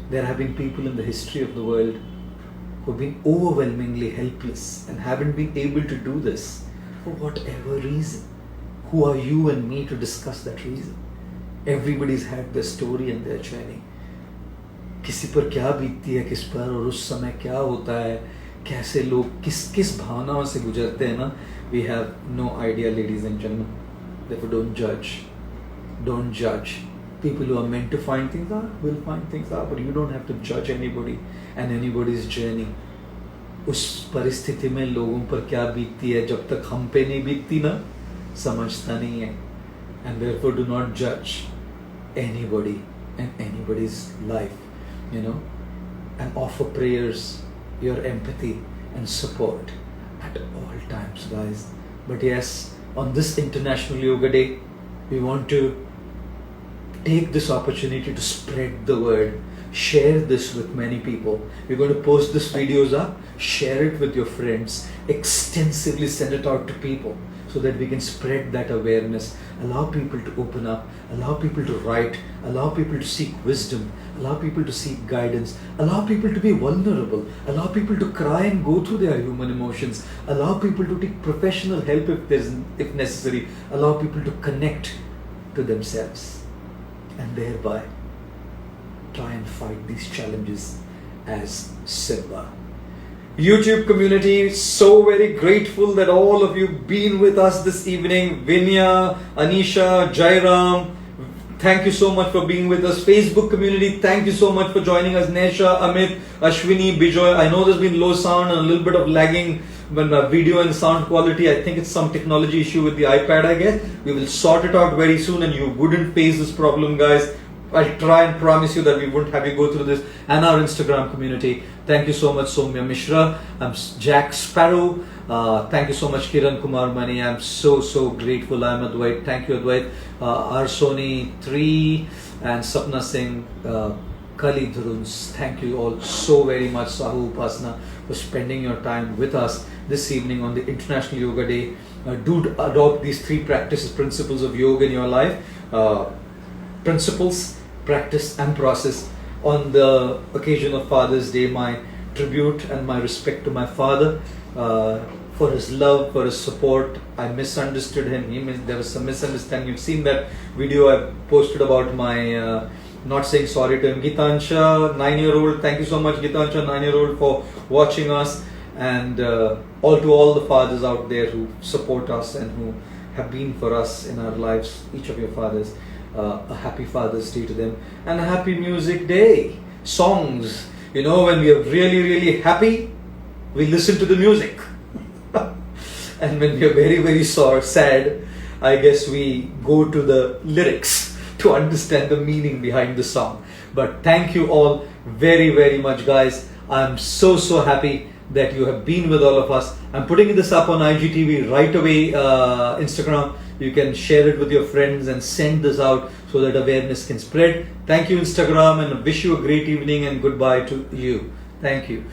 there have been people in the history of the world who have been overwhelmingly helpless and haven't been able to do this for whatever reason. Who are you and me to discuss that reason? Everybody's had their story and their journey. किसी पर क्या बीतती है किस पर, और उस समय क्या होता है, कैसे लोग किस किस भावनाओं से गुजरते हैं ना, we have no idea, ladies and gentlemen. Therefore, don't judge. Don't judge. People who are meant to find things out will find things out, but you don't have to judge anybody and anybody's journey. उस परिस्थिति में लोगों पर क्या बीतती है, जब तक हम पे नहीं बीतती ना, समझता नहीं है. And therefore, do not judge anybody and anybody's life, you know, and offer prayers, your empathy and support at all times, guys. But yes, on this International Yoga Day, we want to take this opportunity to spread the word, share this with many people. We're going to post this videos up, share it with your friends, extensively send it out to people so that we can spread that awareness, allow people to open up, allow people to write, allow people to seek wisdom, allow people to seek guidance, allow people to be vulnerable, allow people to cry and go through their human emotions, allow people to take professional help if necessary, allow people to connect to themselves, and thereby try and fight these challenges as Simba. YouTube community, so very grateful that all of you been with us this evening. Vinya, Anisha, Jairam, thank you so much for being with us. Facebook community, thank you so much for joining us. Nesha, Amit, Ashwini, Bijoy. I know there's been low sound and a little bit of lagging when video and sound quality. I think it's some technology issue with the iPad, I guess. We will sort it out very soon and you wouldn't face this problem, guys. I'll try and promise you that we wouldn't have you go through this. And our Instagram community, thank you so much, Somya Mishra. I'm Jack Sparrow. Thank you so much, Kiran Kumar Mani. I'm so grateful. I'm Advait. Thank you, Advait. Arsoni 3 and Sapna Singh, Kali Dhuruns. Thank you all so very much, Sahu Upasana, for spending your time with us this evening on the International Yoga Day. Do adopt these 3 practices, principles of yoga in your life. Principles, practice and process. On the occasion of Father's Day, my tribute and my respect to my father for his love, for his support. I misunderstood him. There was some misunderstanding. You've seen that video I posted about my not saying sorry to him. Gitansha, 9-year-old, thank you so much, Gitansha, 9-year-old, for watching us, and all the fathers out there who support us and who have been for us in our lives, each of your fathers. A happy Father's Day to them, and a happy music day. Songs, you know, when we are really happy, we listen to the music. And when we are very sad, I guess we go to the lyrics to understand the meaning behind the song. But thank you all very much, guys. I'm so happy that you have been with all of us. I'm putting this up on IGTV right away, Instagram. You can share it with your friends and send this out so that awareness can spread. Thank you, Instagram, and wish you a great evening and goodbye to you. Thank you.